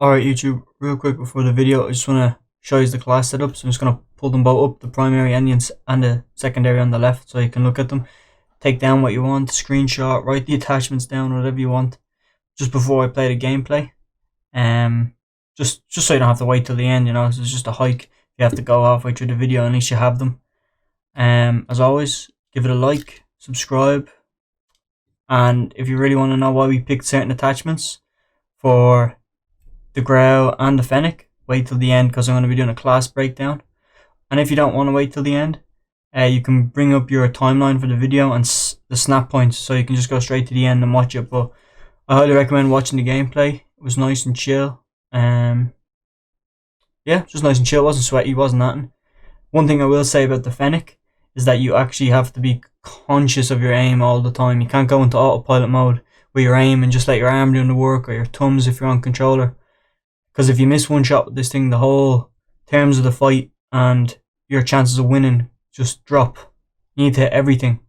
Alright YouTube, real quick before the video, I just want to show you the class setup. So I'm just going to pull them both up, the primary and the secondary on the left, so you can look at them. Take down what you want, screenshot, write the attachments down, whatever you want, just before I play the gameplay. Just so you don't have to wait till the end, you know, so it's just a hike. You have to go halfway through the video, at least you have them. As always, give it a like, subscribe, and if you really want to know why we picked certain attachments for the Grau and the Fennec, wait till the end because I'm going to be doing a class breakdown. And if you don't want to wait till the end, you can bring up your timeline for the video and the snap points, so you can just go straight to the end and watch it. But I highly recommend watching the gameplay. It was nice and chill. Yeah, just nice and chill. It wasn't sweaty, wasn't nothing. One thing I will say about the Fennec is that you actually have to be conscious of your aim all the time. You can't go into autopilot mode where your aim and just let your arm do the work, or your thumbs if you're on controller. Because if you miss one shot with this thing, the whole terms of the fight and your chances of winning just drop. You need to hit everything.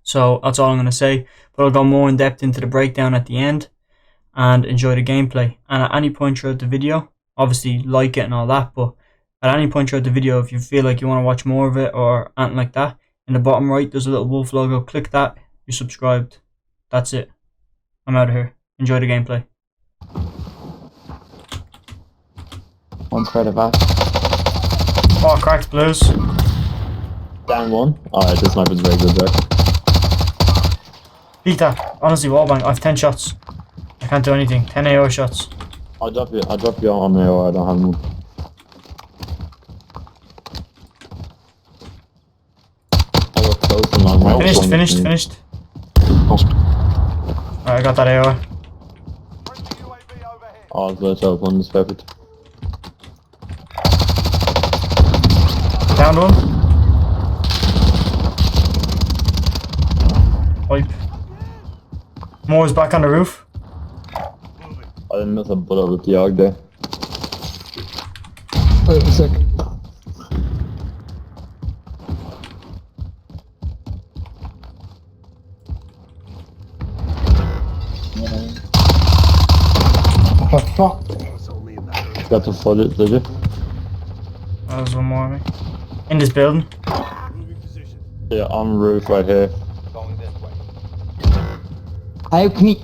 So that's all I'm going to say. But I'll go more in depth into the breakdown at the end, and enjoy the gameplay. And at any point throughout the video, obviously like it and all that, but at any point throughout the video, if you feel like you want to watch more of it or anything like that, in the bottom right there's a little wolf logo. Click that, you're subscribed. That's it. I'm out of here. Enjoy the gameplay. One spread of that. Oh, cracked blues. Down one. Alright, this sniper's very good there. Beat that. Honestly, wallbang. I have 10 shots. I can't do anything. 10 AO shots. I'll drop you on there, or I don't have one. I got close and long range. Finished. Alright, I got that AO. Oh, it's glitch out one, it's perfect. Down one. Wipe. Moore's back on the roof. I didn't miss a bullet with the AUG there. Wait a sec. What the fuck? Got the footage, did you? There's one more on me. In this building. Yeah, on the roof right here. How can he?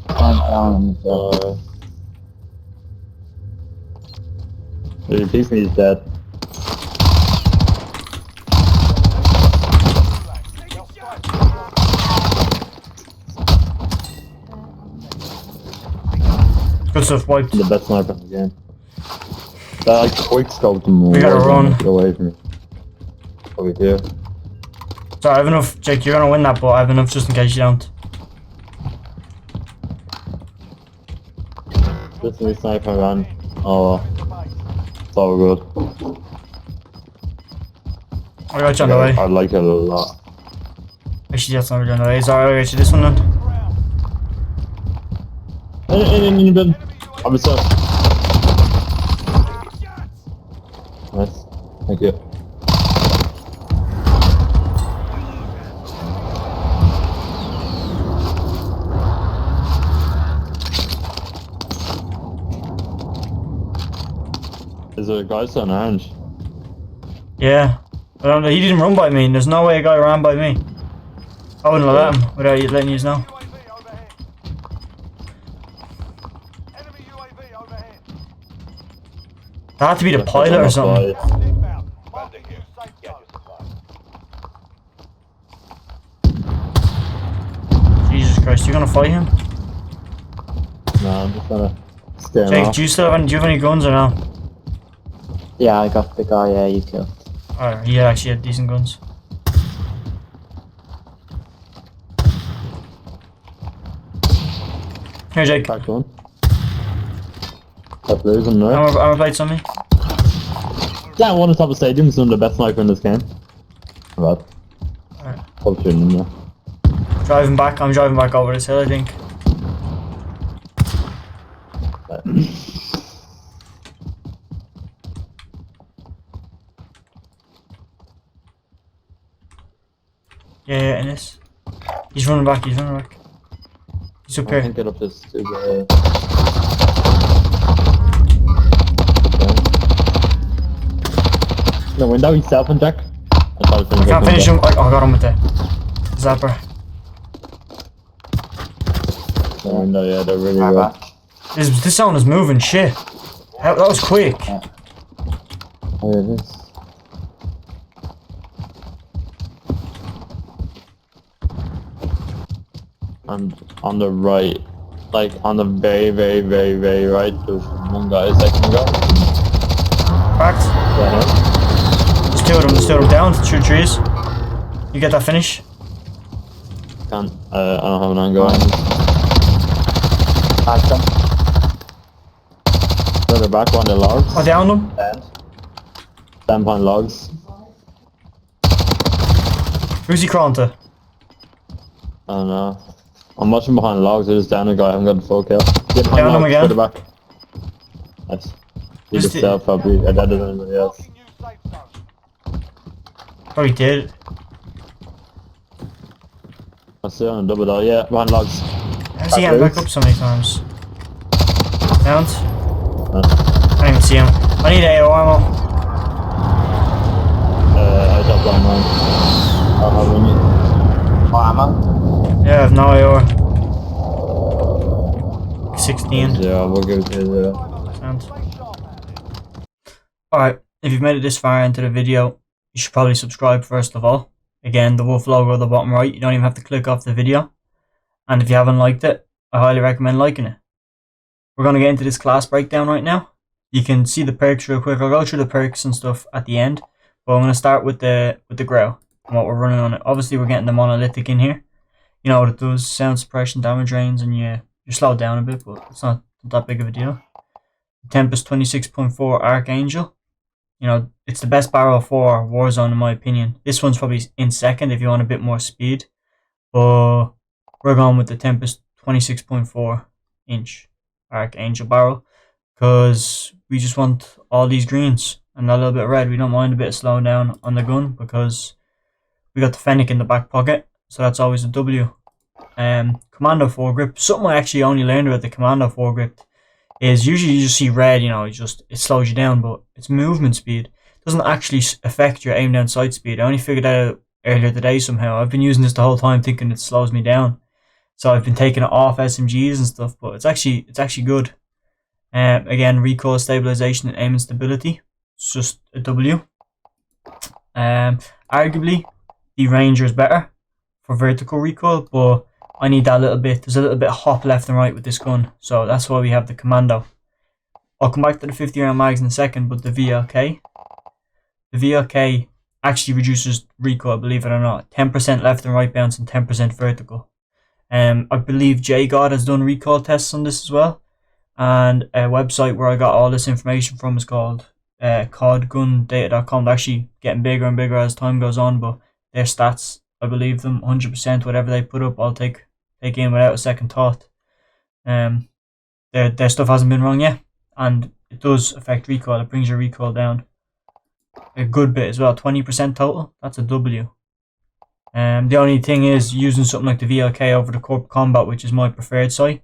I'm down. The piece me is dead. Good stuff, wiped. The best sniper in the game. That like quick scoped them more. We gotta run. Get away from me. Over here. Sorry, I have enough, Jake, you're gonna win that, but I have enough just in case you don't. This is the sniper gun. Oh, it's all good. I got you on the way. I like it a lot. Actually, that's not really on the way. Sorry, I'll get you this one then. In the building. I'm inside. Nice. Thank you. Is there a guy still on orange? Yeah. I don't know, he didn't run by me, and there's no way a guy ran by me. I wouldn't have let him without you letting you know. That had to be the pilot or something. Jesus Christ, you're gonna fight him? No, I'm just gonna scare him Jake, off. do you have any guns or no? Yeah, I got the guy you killed. Alright, he actually had decent guns. Here, Jake. Back one. Got losing there. Armor plates on me. Yeah, one on top of stadium is one of the best sniper in this game. Right. Alright. Probably shooting him there. Driving back, I'm driving back over this hill, I think. Yeah, in this. He's running back, It's up I here. can't get up this to the... No window, he's self Jack. I can't finish him. Oh, I got him with the zapper. No window, yeah, they're really My good. bad. This zone is moving shit. That was quick. Yeah. Oh, yeah, it is. And on the right, like on the very right, there's one guy, second guy. Cracked. Yeah, There's two of them. There's two of them down. Through trees. You get that finish? can't, I don't have an angle on. Back them. They're back on the logs. I downed them. Stand behind logs. Who's he crawling to? I don't know. I'm watching behind logs, there's down a guy, I haven't got the full kill. Get behind Down him logs, again. further back. Nice. He Who's just the- self probably dead than anybody else. Oh, he did. I see on a double dot, yeah, behind logs. How's he getting back up so many times? Downed. Uh, I don't even see him. I need AO ammo. I dropped on mine. I don't have any. More ammo. Yeah, I have no AO. 16. Yeah, we'll give it to you. Sound. Alright, if you've made it this far into the video, you should probably subscribe first of all. Again, the wolf logo at the bottom right, you don't even have to click off the video. And if you haven't liked it, I highly recommend liking it. We're going to get into this class breakdown right now. You can see the perks real quick. I'll go through the perks and stuff at the end. But I'm going to start with the Grau and what we're running on it. Obviously, we're getting the monolithic in here. You know what it does, sound suppression, damage range, and you're slowed down a bit, but it's not that big of a deal. Tempest 26.4 Archangel. You know, it's the best barrel for Warzone in my opinion. This one's probably in second if you want a bit more speed. But we're going with the Tempest 26.4 inch Archangel barrel. Because we just want all these greens and a little bit of red. We don't mind a bit of slowing down on the gun because we got the Fennec in the back pocket. So that's always a W. Commando foregrip. Something I actually only learned about the Commando foregrip is usually you just see red, you know, it slows you down, but it's movement speed. It doesn't actually affect your aim down sight speed. I only figured that out earlier today somehow. I've been using this the whole time thinking it slows me down. So I've been taking it off SMGs and stuff, but it's actually good. Again, recoil stabilization and aim and stability. It's just a W. Arguably, the Ranger is better for vertical recoil, but I need that little bit. There's a little bit of hop left and right with this gun, so that's why we have the Commando. I'll come back to the 50 round mags in a second, but the VLK actually reduces recoil, believe it or not. 10% left and right bounce and 10% vertical. I believe JGod has done recoil tests on this as well. And a website where I got all this information from is called codgundata.com. They're actually getting bigger and bigger as time goes on, but their stats, I believe them 100%. Whatever they put up, I'll take in without a second thought. Their stuff hasn't been wrong yet, and it does affect recoil. It brings your recoil down a good bit as well. 20% total. That's a W. The only thing is using something like the VLK over the Corp Combat, which is my preferred sight,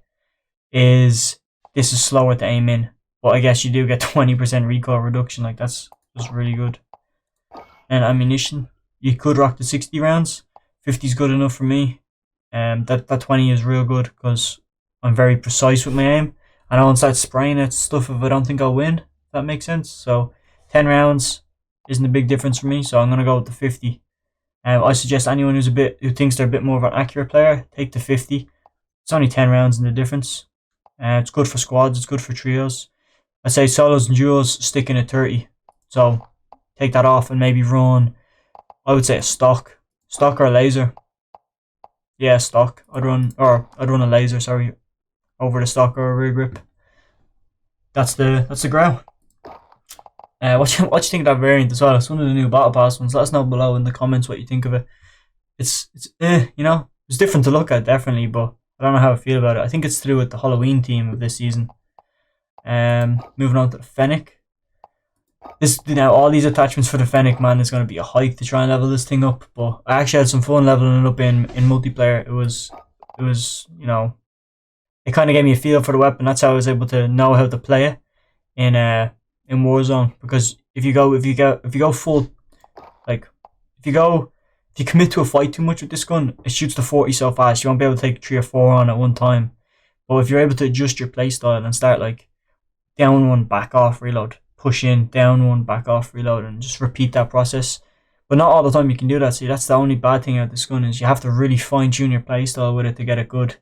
is this is slower to aim in, but I guess you do get 20% recoil reduction. Like that's really good. And ammunition, you could rock the 60 rounds. 50 is good enough for me. That 20 is real good because I'm very precise with my aim. I don't want to start spraying at stuff if I don't think I'll win. If that makes sense. So 10 rounds isn't a big difference for me. So I'm gonna go with the 50. I suggest anyone who thinks they're a bit more of an accurate player, take the 50. It's only 10 rounds in the difference. It's good for squads. It's good for trios. I say solos and duos stick in at 30. So take that off and maybe run. I would say a stock or a laser. Yeah, stock. I'd run a laser. Sorry, over the stock or a rear grip. That's the Grau. What you think of that variant as well? It's one of the new battle pass ones. Let us know below in the comments what you think of it. It's you know, it's different to look at definitely, but I don't know how I feel about it. I think it's to do with the Halloween theme of this season. Moving on to the Fennec. All these attachments for the Fennec, man, is going to be a hike to try and level this thing up. But I actually had some fun leveling it up in multiplayer. It was you know, it kind of gave me a feel for the weapon. That's how I was able to know how to play it in Warzone. Because if you go full, like if you commit to a fight too much with this gun, it shoots to 40 so fast you won't be able to take 3 or 4 on at one time. But if you're able to adjust your playstyle and start like down one, back off, reload, push in, down one, back off, reload, and just repeat that process. But not all the time you can do that. See, that's the only bad thing about this gun, is you have to really fine tune your playstyle with it to get it good.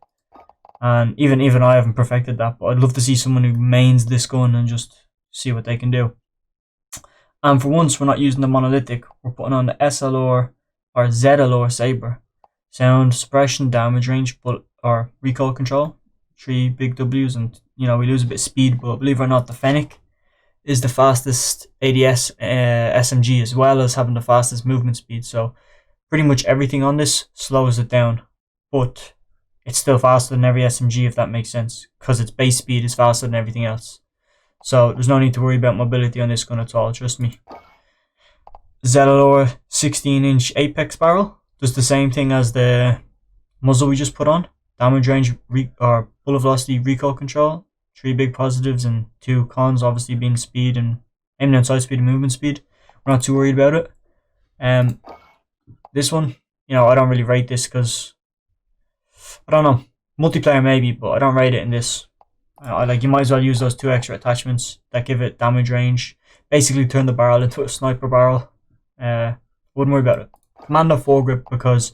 And even I haven't perfected that, but I'd love to see someone who mains this gun and just see what they can do. And for once, we're not using the monolithic. We're putting on the SLR or ZLR Saber. Sound, suppression, damage range, or recoil control. 3 big W's, and we lose a bit of speed. But believe it or not, the Fennec is the fastest ADS SMG, as well as having the fastest movement speed. So pretty much everything on this slows it down, but it's still faster than every SMG, if that makes sense, because its base speed is faster than everything else. So there's no need to worry about mobility on this gun at all, trust me. ZLR 16-inch Apex barrel does the same thing as the muzzle we just put on. Damage range, or bullet velocity, recoil control. 3 big positives and 2 cons, obviously being speed and aiming down sight speed and movement speed. We're not too worried about it. This one, I don't really rate this because, I don't know, multiplayer maybe, but I don't rate it in this. You might as well use those 2 extra attachments that give it damage range. Basically turn the barrel into a sniper barrel. Wouldn't worry about it. Commando foregrip, because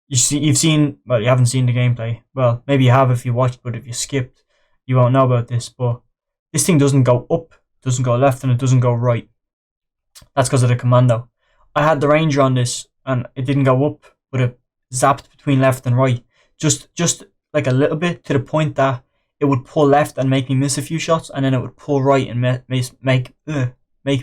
you haven't seen the gameplay. Well, maybe you have if you watched, but if you skipped, you won't know about this. But this thing doesn't go up, doesn't go left, and it doesn't go right. That's because of the commando. I had the Ranger on this, and it didn't go up, but it zapped between left and right. Just like a little bit, to the point that it would pull left and make me miss a few shots, and then it would pull right and make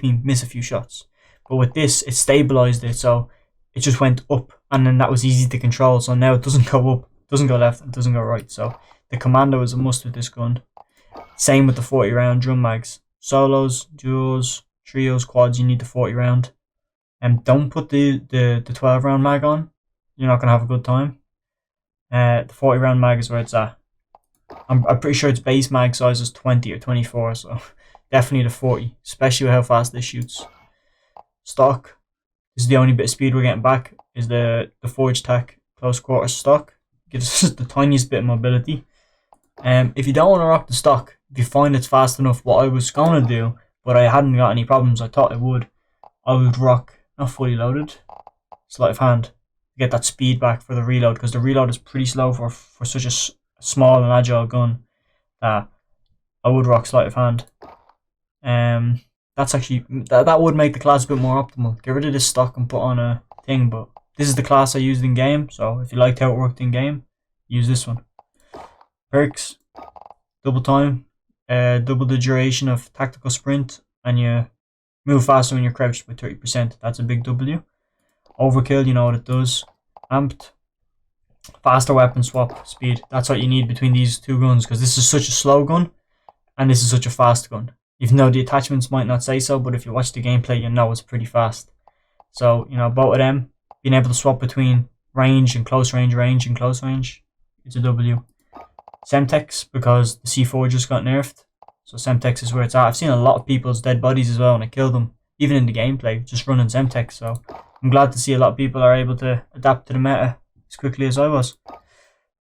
me miss a few shots. But with this, it stabilized it, so it just went up, and then that was easy to control. So now it doesn't go up, doesn't go left, and doesn't go right. So the commando is a must with this gun. Same with the 40 round drum mags. Solos, duos, trios, quads, you need the 40 round. And don't put the 12 round mag on. You're not gonna have a good time. The 40 round mag is where it's at. I'm pretty sure its base mag size is 20 or 24, so definitely the 40, especially with how fast this shoots. Stock. This is the only bit of speed we're getting back, is the Forge Tac close quarter stock. Gives us the tiniest bit of mobility. If you don't want to rock the stock, if you find it's fast enough, what I was going to do, but I hadn't got any problems, I thought I would rock, not fully loaded, sleight of hand, to get that speed back for the reload, because the reload is pretty slow for such a small and agile gun, that I would rock sleight of hand. That's actually, that would make the class a bit more optimal. Get rid of this stock and put on a thing, but this is the class I used in game, so if you liked how it worked in game, use this one. Perks, double time, double the duration of tactical sprint, and you move faster when you're crouched by 30%. That's a big W. Overkill, you know what it does. Amped, faster weapon swap speed. That's what you need between these 2 guns, because this is such a slow gun, and this is such a fast gun. Even though the attachments might not say so, but if you watch the gameplay, you know it's pretty fast. So, both of them, being able to swap between range and close range, it's a W. Semtex, because the C4 just got nerfed, so Semtex is where it's at. I've seen a lot of people's dead bodies as well when I kill them, even in the gameplay, just running Semtex, so I'm glad to see a lot of people are able to adapt to the meta as quickly as I was.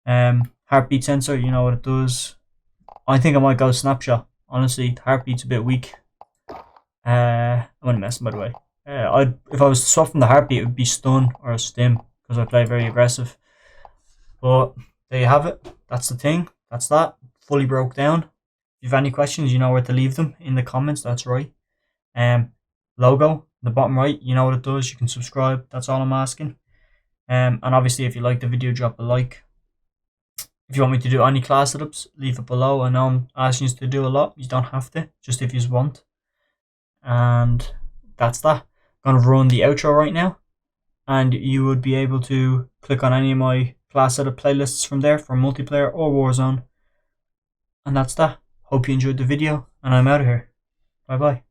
Heartbeat sensor, you know what it does. I think I might go snapshot. Honestly, the heartbeat's a bit weak. I'm only messing, by the way. If I was to swap from the heartbeat, it would be stun or a stim, because I play very aggressive. But there you have it. That's the thing. That's that. Fully broke down. If you have any questions, you know where to leave them in the comments. That's right. Logo, the bottom right, you know what it does. You can subscribe. That's all I'm asking. And obviously, if you like the video, drop a like. If you want me to do any class setups, leave it below. I know I'm asking you to do a lot. You don't have to, just if you want. And that's that. I'm going to run the outro right now. And you would be able to click on any of my class setup playlists from there for multiplayer or Warzone. And that's that. Hope you enjoyed the video. And I'm out of here. Bye bye.